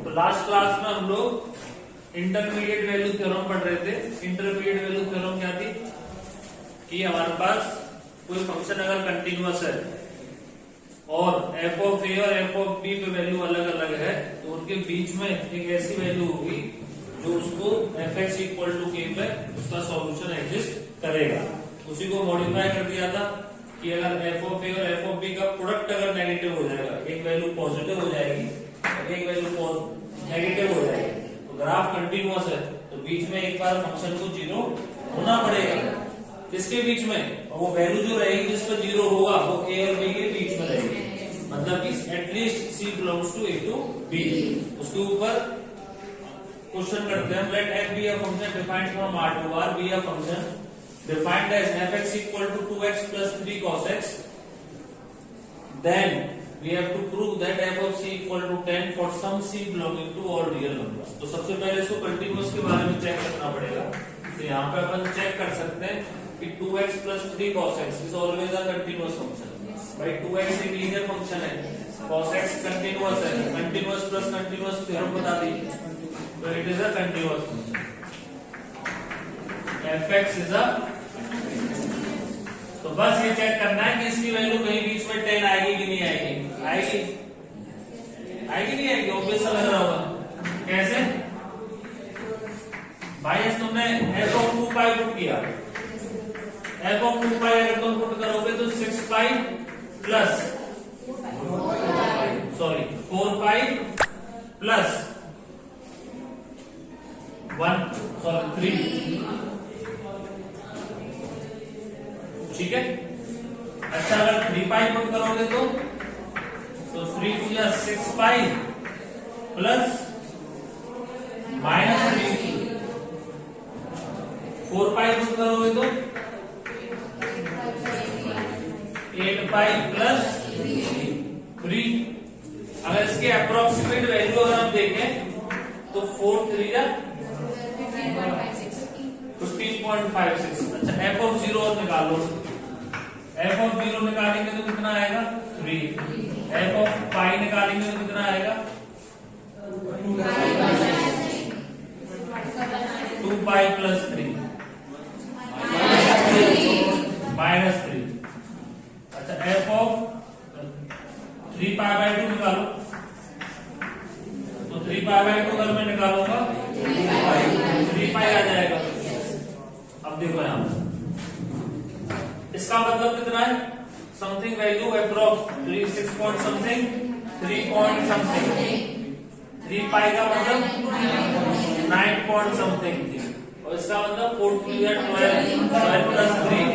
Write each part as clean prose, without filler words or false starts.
तो last class में हम लोग इंटरमीडिएट वैल्यू थ्योरम पढ़ रहे थे। इंटरमीडिएट वैल्यू थ्योरम क्या थी कि हमारे पास कोई फंक्शन अगर कंटिन्यूअस है और एफ ऑफ ए और एफ ऑफ बी पे वैल्यू अलग अलग है तो उनके बीच में एक ऐसी वैल्यू होगी जो उसको एफ एक्स इक्वल टू के पे उसका सॉल्यूशन एग्जिस्ट करेगा। उसी को मॉडिफाई कर दिया था कि अगर एफ ऑफ ए और एफ ऑफ बी का प्रोडक्ट अगर नेगेटिव हो जाएगा, एक वैल्यू पॉजिटिव हो जाएगी और एक वैल्यू नेगेटिव हो जाएगी, तो ग्राफ कंटिन्यूअस है तो बीच में एक बार फंक्शन को जीरो होना पड़ेगा। किसके बीच में? और वो वैल्यू जो रहेगी जिस पर जीरो होगा वो ए और बी के बीच में रहेगी, मतलब कि at least c belongs to a to b. उसके ऊपर क्वेश्चन करते हैं, let f be a function defined from R to R be a function defined as f x equal to 2x plus 3 cos x, then we have to prove that f of c equal to 10 for some c belonging to all real numbers। तो सबसे पहले इसको continuous के बारे में check करना पड़ेगा। तो यहाँ पे अपन चेक कर सकते हैं कि 2x plus 3 cos x is always a continuous function। भाई 2x एक लीनियर फंक्शन है, cos x कंटिन्यूअस है, कंटिन्यूअस प्लस कंटिन्यूअस थ्योरम बता दी, तो it is a continuous function. fx is a, तो बस ये चेक करना है कि इसकी वैल्यू कहीं बीच में 10 आएगी कि नहीं आएगी। आएगी, आएगी नहीं आएगी? ऑब्वियस लग रहा होगा। कैसे भाई? तुमने f ऑफ 2 पाई पुट किया, f ऑफ 2 पाई अगर तुम पुट करोगे तो 6 पाई प्लस 4 पाई प्लस 3, ठीक है। अच्छा अगर 3 पाई पुट करोगे तो 3 प्लस 6 पाई प्लस -3, 4 पाई पुट करोगे तो 8 पाई प्लस 3। अगर इसके अप्रोक्सीमेट वैल्यू अगर हम देखें तो 4 3 या 15.56। अच्छा एफ ऑफ 0 और निकालो, एफ ऑफ 0 निकालेंगे तो कितना आएगा 3, एफ ऑफ पाई निकालेंगे तो कितना आएगा 2 पाई प्लस 3 -3। अच्छा एफ ऑफ 3 पाई बाय 2 निकालो, तो 3 पाई बाय 2 अगर मैं निकालूंगा 3 पाई आ जाएगा। अब देखो यहां इसका मतलब कितना है, something value approx 6 point something 3 point something, 3 पाई का मतलब 9 पॉइंट समथिंग थी, और इसका मतलब 4 12 प्लस 3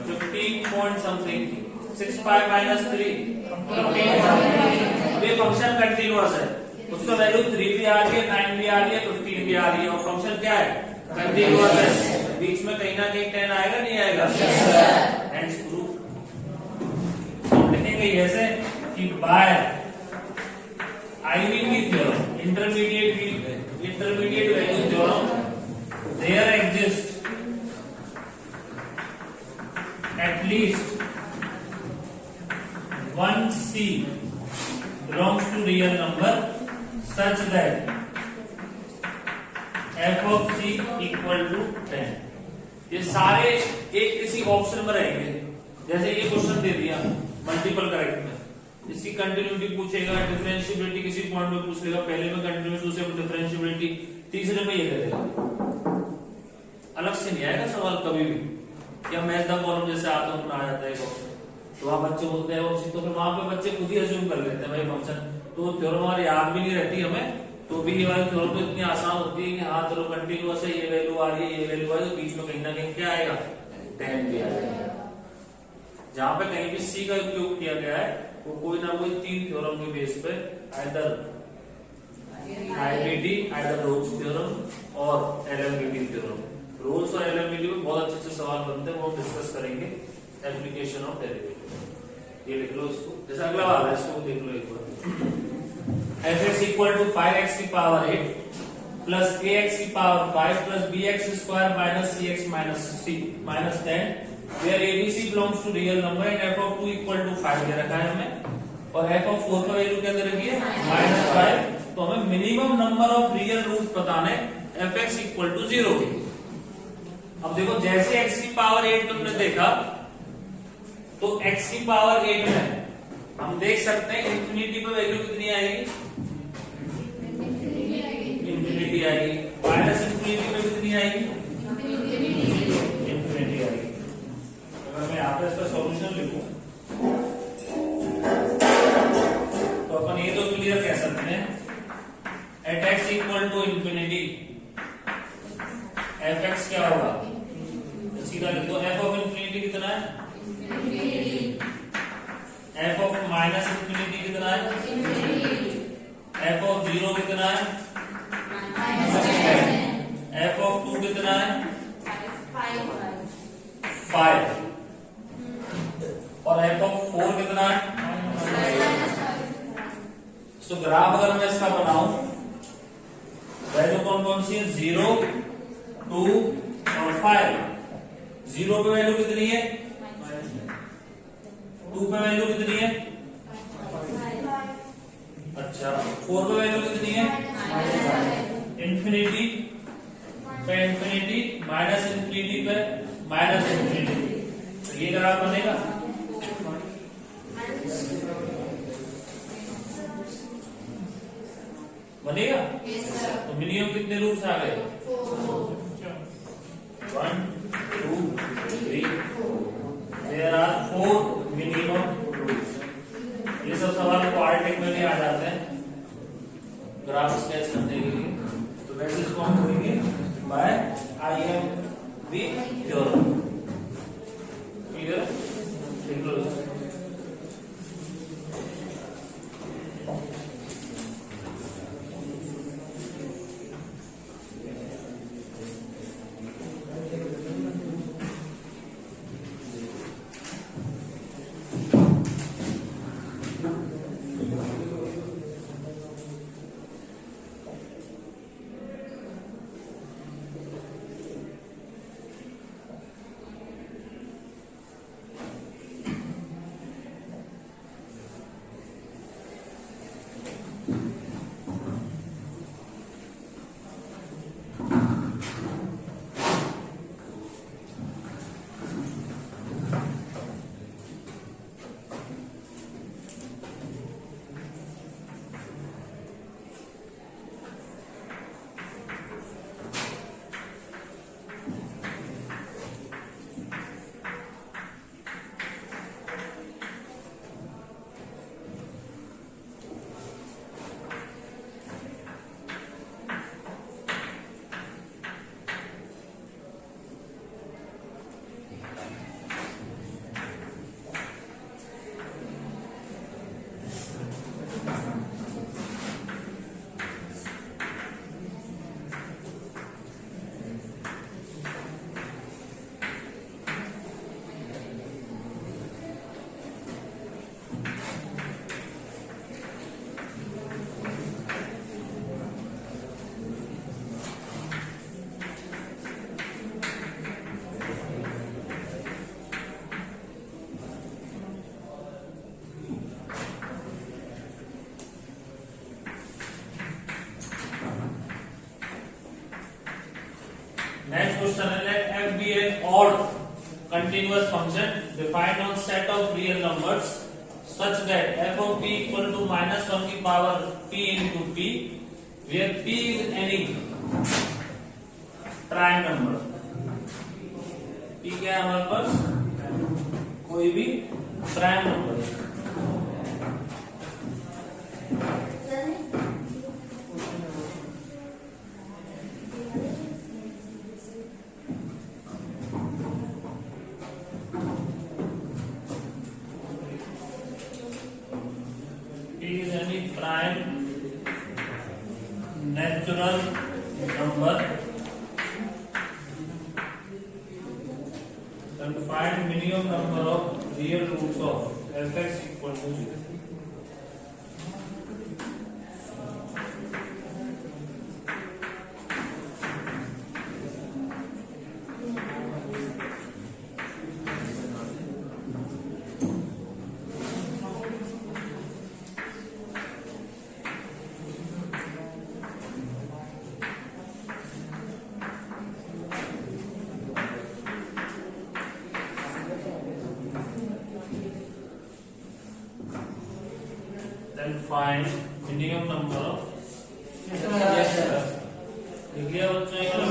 15 पॉइंट समथिंग थी, 6 पाई माइनस 3 15। ये फंक्शन कंटिन्यूअस है, उसका वैल्यू 3 भी आ रही है, 9 भी आ रही है, 15 भी आ रही है, और फंक्शन क्या है कंटिन्यूअस है। बीच में कहीं ना कहीं 10 आएगा नहीं आएगा? हेंस प्रूफ हम लिखेंगे ऐसे कि by IVP theorem, intermediate value theorem, there exist at least 1 c belongs to real number such that f of c equal to 10। ये सारे एक किसी ऑप्शन में रहेंगे। जैसे ये क्वेश्चन दे दिया मल्टीपल करेक्ट में, इसकी कंटिन्यूटी पूछेगा, डिफरेंशिएबिलिटी किसी पॉइंट में पूछ लेगा, पहले में कंटिन्यूटी दूसरे में डिफरेंशिएबिलिटी, तीसरे में ये दे देगा। अलग से नहीं आएगा सवाल कभी भी, या मैच द कॉलम जैसे आता है आ जाता है ऑप्शन, तो वहां बच्चे बोलते हैं ऑप्शन, तो फिर वहां पे बच्चे खुद ही अज्यूम कर लेते हैं भाई फंक्शन, तो थ्योरम हमारी याद भी नहीं रहती हमें, तो भी ये वाली थ्योरम तो इतनी आसान होती है कि हाँ चलो कंटिन्यूअस है, ये वैल्यू आ रही है, ये वैल्यू आ रही है, तो बीच में कहीं ना कहीं क्या आएगा 10 भी आ जाएगा। जहां पे कहीं भी सी का उपयोग किया गया है वो कोई ना कोई 3 थ्योरम के बेस पे, either IVT, either Rolle's theorem और एलएमवीटी थ्योरम। रोल्स और एलएमवीटी में बहुत अच्छे सवाल बनते हैं, वो डिस्कस करेंगे। एप्लीकेशन ऑफ डेरिवेटिव ये लिख लो इसको, जैसे अगला वाला है इसको देख लो एक बार। F x equal to 5x की पावर 8 प्लस ax की power 5 plus bx square minus cx minus 10 where abc belongs to real number and f of 2 equal to 5 दे रखा है हमें। और एफ ऑफ 4 का वैल्यू क्या दे रखी है -5। तो हमें minimum number of real root बताने एफ एक्स इक्वल टू 0। अब देखो जैसे x की पावर 8 तुमने देखा तो x की पावर 8 में हम देख सकते हैं इंफिनिटी पे वैल्यू कितनी आएगी, इंफिनिटी आएगी। माइनस इंफिनिटी पे कितनी आएगी, इंफिनिटी आएगी। अगर मैं यहाँ पे इसका सॉल्यूशन लिखूं तो अपन ये तो क्लियर कह सकते हैं at x equal to infinity f x क्या होगा, तो सीधा लिख दो एफ ऑफ इंफिनिटी कितना है, एफ ऑफ माइनस इंफिनिटी कितना है, एफ ऑफ 0 कितना है, एफ ऑफ 2 कितना है 5 और एफ ऑफ 4 कितना है। तो ग्राफ अगर मैं इसका बनाऊं वैल्यू कौन कौन सी है 0 2 और 5। 0 पे वैल्यू कितनी है, 2 पे वैल्यू कितनी है, अच्छा 4 पे वैल्यू कितनी है, इंफिनिटी पे इंफिनिटी, माइनस इंफिनिटी पे माइनस इंफिनिटी। तो ये ग्राफ बनेगा। बनेगा तो मिनिमम कितने रूट्स आ गए 1 2 3 देयर आर 4 मिनिमम रूट्स। ये सब सवाल क्वाड्रेटिक में भी आ जाते हैं ग्राफ स्केच करने के लिए। तो वैसे इसको हम करेंगे by IMV theorem. Clear, next question is let f be an odd continuous function defined on set of real numbers such that f of p equal to -1 की power p into p where p is any prime number। p क्या है हमारे पास, कोई भी prime number. is any prime natural number and find minimum number of real roots of fx equal to 0। and find minimum number of लिख लिया बच्चों ये लोग?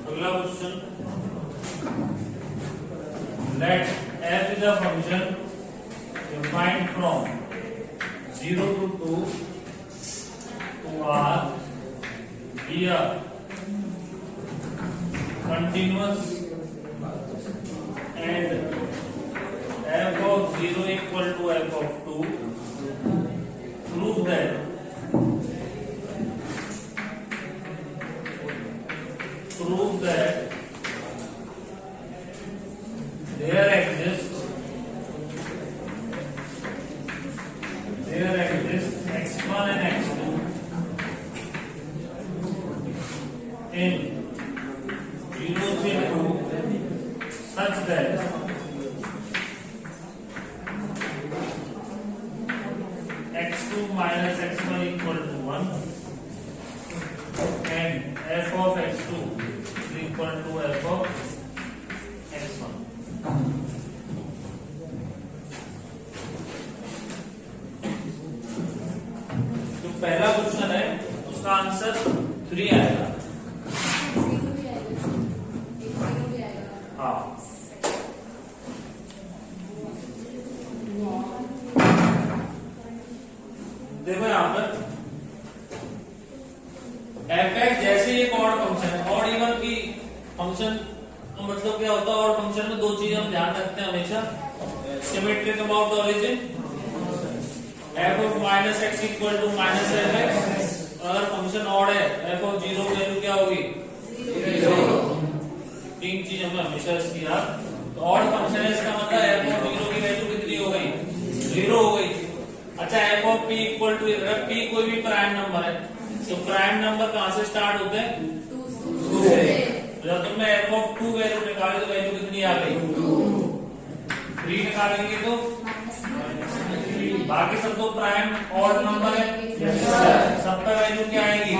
अगला question, let f is a function defined from 0 to 2 to r be a continuous and f of 0 equal to f of 2. Prove that there exists x1 and x2 in 0 to 2 such that x2 minus x1 equal to 1 and f of x2 is equal to f of x1. जो पहला question है उसका answer 3 आएगा। हाँ, देखो यहां पर F x जैसे एक ऑड फंक्शन है, ऑड इवन की फंक्शन मतलब क्या होता है? ऑड फंक्शन में दो चीजें हम ध्यान रखते हैं हमेशा, symmetric about the origin, f of minus x equal to minus f x. अगर फंक्शन ऑड है एफ ऑफ 0 वैल्यू क्या होगी? 0। तीन चीज हमें हमेशा इसकी याद, तो ऑड फंक्शन है इसका मतलब एफ ऑफ 0 की वैल्यू कितनी हो गई? 0 हो गई। अच्छा, f of p equal to, p कोई भी प्राइम नंबर है तो प्राइम नंबर कहां से स्टार्ट होते हैं? 2 से। जब तुमने एफ ऑफ 2 वैल्यू निकाली तो वैल्यू कितनी आ गई? 3 निकालेंगे तो बाकी सब तो प्राइम ऑड नंबर है, सब पे वैल्यू क्या आएगी?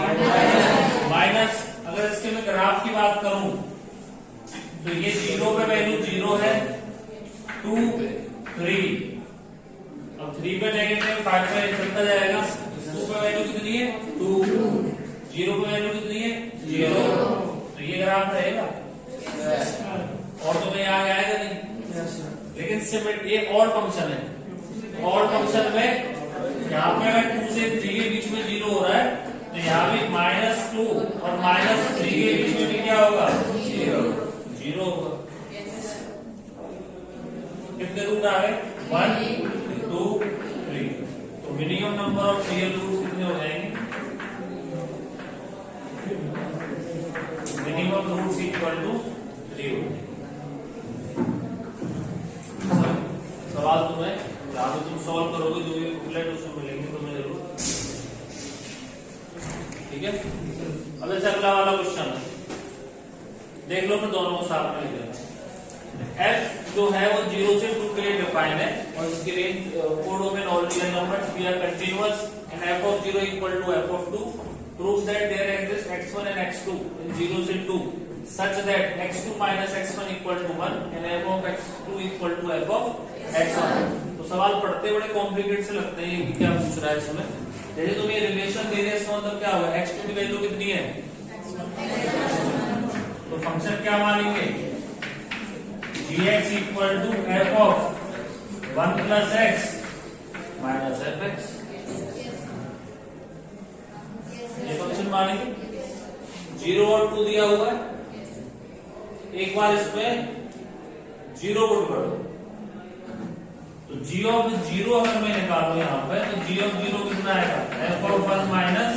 माइनस। अगर इसके मैं ग्राफ की बात करूं तो ये 0 पे वैल्यू 0 है, 2 3, अब 3 पे लेंगे 5 पे चलता जाएगा, 2 पे वैल्यू कितनी है? 2, 0 पे वैल्यू कितनी है? 0। तो ये ग्राफ रहेगा और तो कहीं आगे आएगा नहीं। लेकिन सिमेट्री ये ऑड फंक्शन है, ऑड फंक्शन में यहाँ पे अगर 2 से 3 के बीच में 0 हो रहा है तो यहाँ भी -2 और -3 के बीच में भी क्या होगा? 0 होगा। कितने रूट आ गए? 1 2 3। तो minimum number of real roots कितने हो ठीक है। अब ऐसे अगला वाला क्वेश्चन देख लो, मैं दोनों को साथ में लिख रहा हूं। f जो है वो 0 से 2 के लिए डिफाइन है और इसके रेंज कोडोमेन और real numbers we are continuous and f of 0 equal to f of 2 prove that there exists x1 and x2 in 0 से 2 such that x2 minus x1 equal to 1 and f of x2 equal to f of x1। तो सवाल पढ़ते बड़े complicate से लगते हैं कि क्या पूछ रहा है इसमें। जैसे तुम ये रिलेशन दे रहे हैं इसका मतलब क्या होगा, x2 की वैल्यू कितनी है, तो फंक्शन क्या मानेंगे gx equal to f of 1 plus x minus fx, ये फंक्शन मानेंगे। 0 और 2 दिया हुआ है, एक बार इसमें 0 पुट कर दो, तो g of 0 अगर मैं निकालू यहाँ पे तो g of 0 कितना आएगा f of 1 minus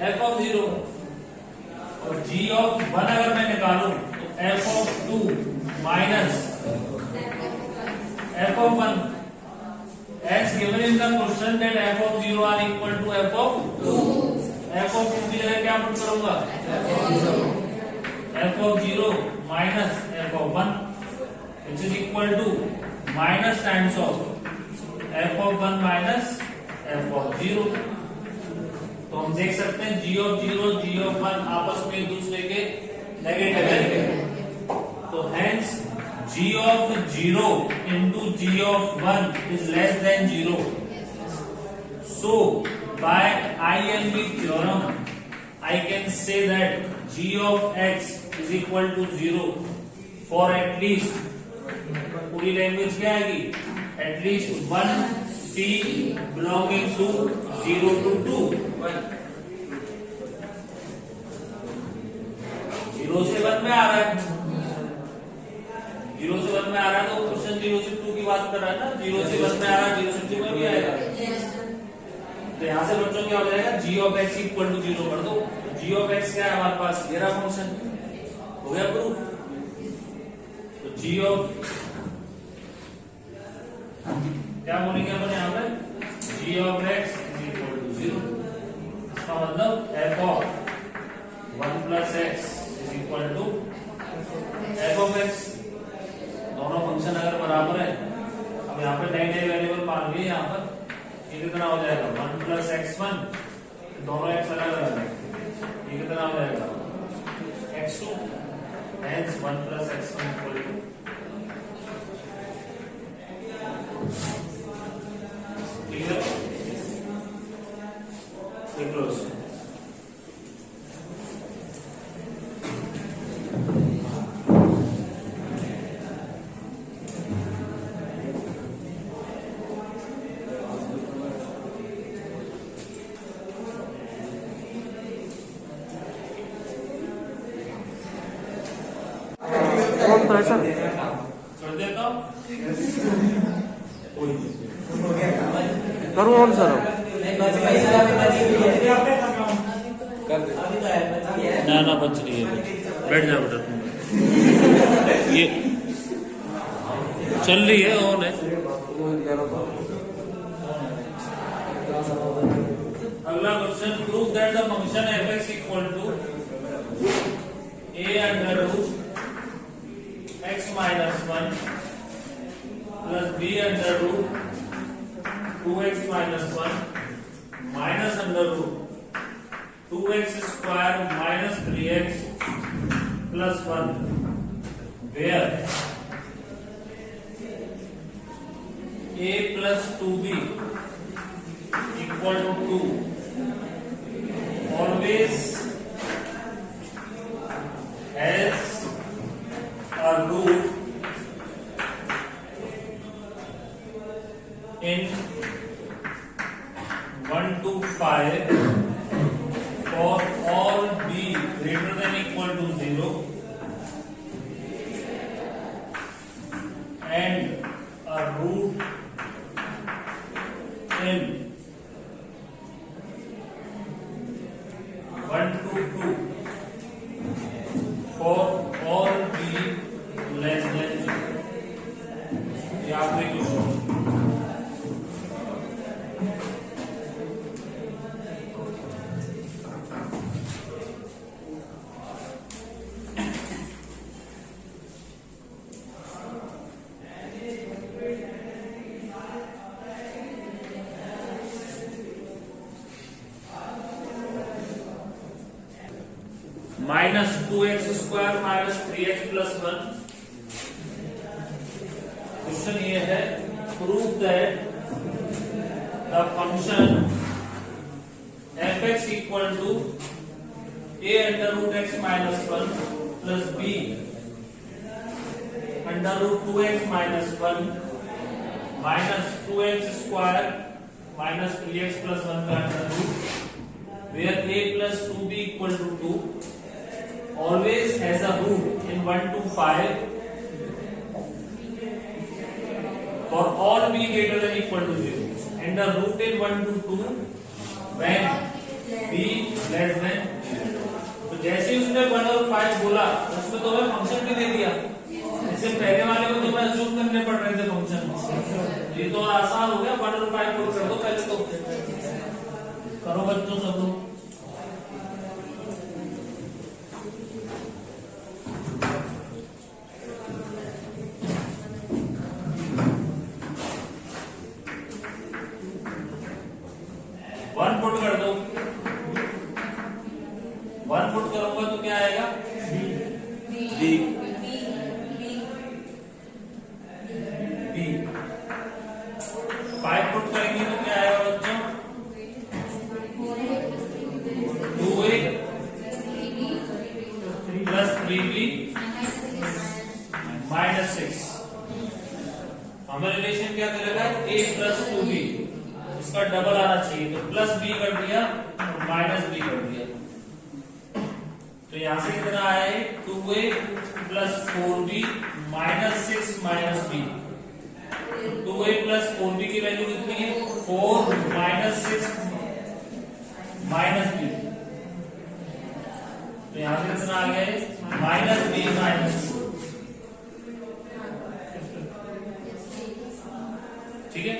f of 0, और g of 1 अगर मैं निकालू तो f of 2 minus f of 1 as given in the question that f of 0 are equal to f of 2, f of 2 की जगह क्या पुट करूंगा f of 0 minus f of 1 which is equal to minus times of f of 1 minus f of 0। तो हम देख सकते हैं g of 0 g of 1 आपस में एक दूसरे के नेगेटिव है, तो hence g of 0 into g of 1 is less than 0। So by ILB theorem I can say that g of x is equal to 0 for at least, पूरी language क्या आएगी, at least 1 c belonging to 0 to 2। 0 से 1 में आ रहा है, 0 से 1 में आ रहा है तो क्वेश्चन 0 से 2 की बात कर रहा है ना, 0 से 1 में आ रहा है 0 से 2 में भी आएगा। तो यहाँ से बच्चों क्या हो जाएगा g of x equal to 0 कर दो, g of x क्या है हमारे पास, ये रहा फंक्शन, हो गया प्रूफ। तो g of क्या बोलेंगे अपन यहाँ पे, g of x is equal to 0, इसका मतलब f of 1 plus x is equal to f of x। दोनों फंक्शन अगर बराबर है, अब यहाँ पे नए नए वेरिएबल मान लिए, यहाँ पर ये कितना हो जाएगा 1 plus x1, दोनों x अलग अलग है, ये कितना हो जाएगा x2, hence 1 plus x1 equal to clear, close। कर देता हूं, करूँ ऑन सर, ना ना बच रही है, बैठ जा बेटा तुम, ये चल रही है ऑन है। अगला question, prove that the function fx equal to a under root x minus 1 plus b under root 2x minus 1 minus under root 2x square minus 3x plus 1 where a plus 2b equal to 2 always has a root in 1 to 5 for all b greater than equal to 0 and a root in 1 to 2 for all b less than 0। ये आखिरी question, minus 2x² minus 3x plus 1। Question ये है, prove that the function fx equal to a under root x minus 1 plus b under root 2x minus 1 minus 2x² minus 3x plus 1 का under root, where a plus 2b equal to 2 always has a root in 1 to 5 for all b greater than equal to 0, and the root in 1 to 2 when b less than 0। तो जैसे ही उसने 1 और 5 बोला उसमें तो हमें function भी दे दिया। इससे पहले वाले को तो मैं अज्यूम करने पड़ रहे थे फंक्शन, ये तो आसान हो गया। 1 और 5 पुट कर दो पहले, तो करो बच्चों सब लोग। वन पुट कर दो, 1 पुट करूंगा तो क्या आएगा, बी। 5 पुट करेंगे तो क्या आएगा बच्चों, 2a प्लस 3b माइनस 6। हमें रिलेशन क्या करेगा, a प्लस 2b, इसका डबल आना चाहिए, तो प्लस b कर दिया माइनस b कर दिया। तो यहां से कितना आया है, 2a plus 4b minus 6 minus b। 2a plus 4b की वैल्यू कितनी है, 4 माइनस 6 माइनस b। तो यहां से कितना आ गया है, माइनस b माइनस 2। ठीक है।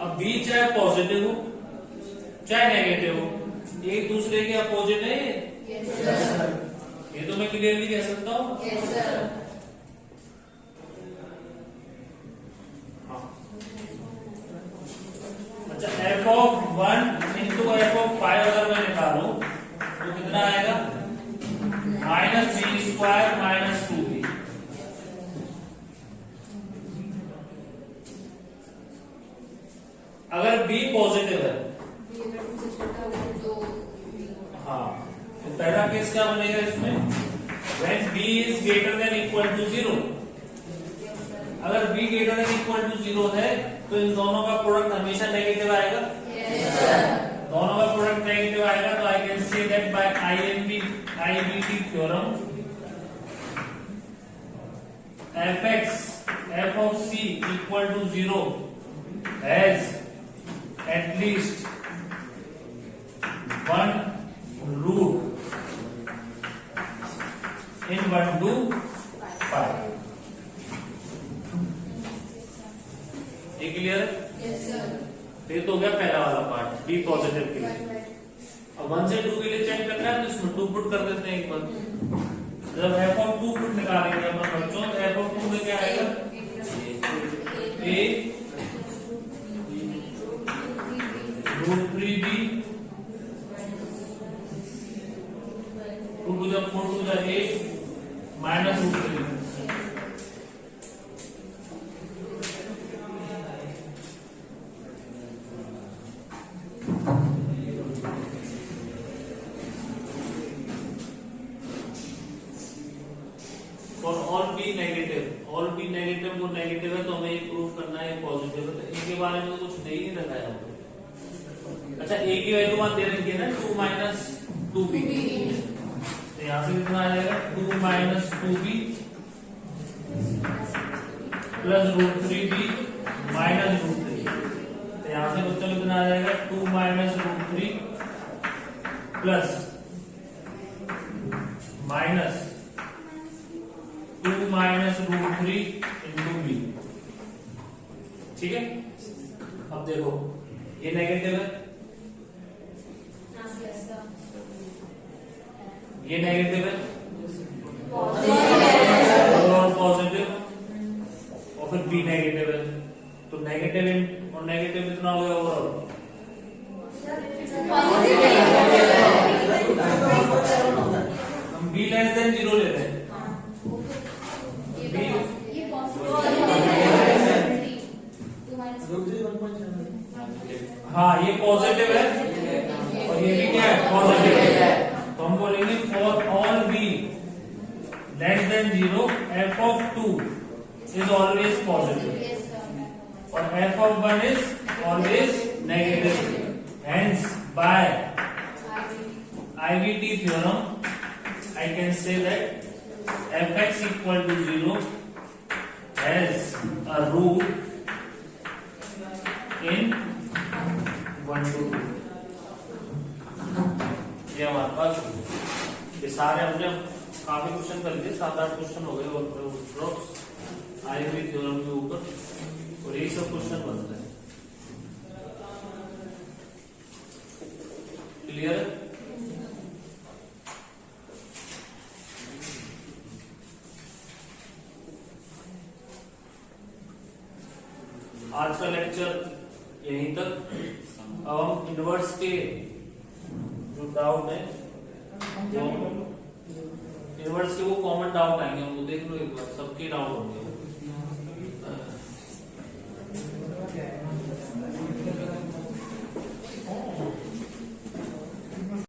अब b चाहे पॉजिटिव हो चाहे नेगेटिव हो, एक दूसरे के अपोजिट है ये तो मैं क्लियरली कह सकता हूं। अच्छा, f(1) इंटू f(5) अगर मैं निकालूं तो कितना आएगा, माइनस b² माइनस 2b। अगर b पॉजिटिव है, हाँ, तो पहला केस क्या बनेगा इसमें, when b is greater than equal to 0। अगर b greater than equal to 0 है तो इन दोनों का प्रोडक्ट हमेशा नेगेटिव आएगा। दोनों का प्रोडक्ट नेगेटिव आएगा, तो I can say that bye IBT theorem fx f of c equal to 0 has at least one root in 1 to 5। ये क्लियर है? Yes sir. ये तो हो गया पहला वाला पार्ट, बी पॉजिटिव के लिए। अब 1 से 2 के लिए चेक करना है तो इसमें 2 पुट कर देते हैं एक बार। जब f of 2 पुट निकालेंगे अपन बच्चों, तो f of 2 में क्या आएगा, a root 3b 2 to the 4 to the 8 minus root 3। और all be negative, all be negative को नेगेटिव है तो हमें ये प्रूव करना है पॉजिटिव है, तो इनके बारे में तो कुछ दे ही नहीं रखा है। अच्छा, ए की वैल्यू वहां दे रखी है ना, 2 माइनस 2b, तो यहां से कितना आ जाएगा, 2 minus 2b plus root 3b minus root 3। तो यहां से बच्चों कितना आ जाएगा, 2 minus root 3 plus minus 2 minus root 3 into b. ठीक है। अब देखो ये नेगेटिव है, ये नेगेटिव है और पॉजिटिव, और फिर बी नेगेटिव है, तो नेगेटिव और नेगेटिव कितना हो गया ओवरऑल, is always positive और f of 1 is always negative. Hence, by IVT theorem, I can say that fx equal to 0 has a root in 1 to 2. ये हमारे पास ये सारे हमने काफी क्वेश्चन कर लिए, 7-8 क्वेश्चन हो गए और आईवी थ्योरम के ऊपर, और यही सब क्वेश्चन बन रहे हैं. क्लियर? आज का लेक्चर यहीं तक. अब हम इनवर्स के जो डाउट है, इनवर्स के वो कॉमन डाउट आएंगे, वो देख लो एक बार, सबके डाउट होंगे.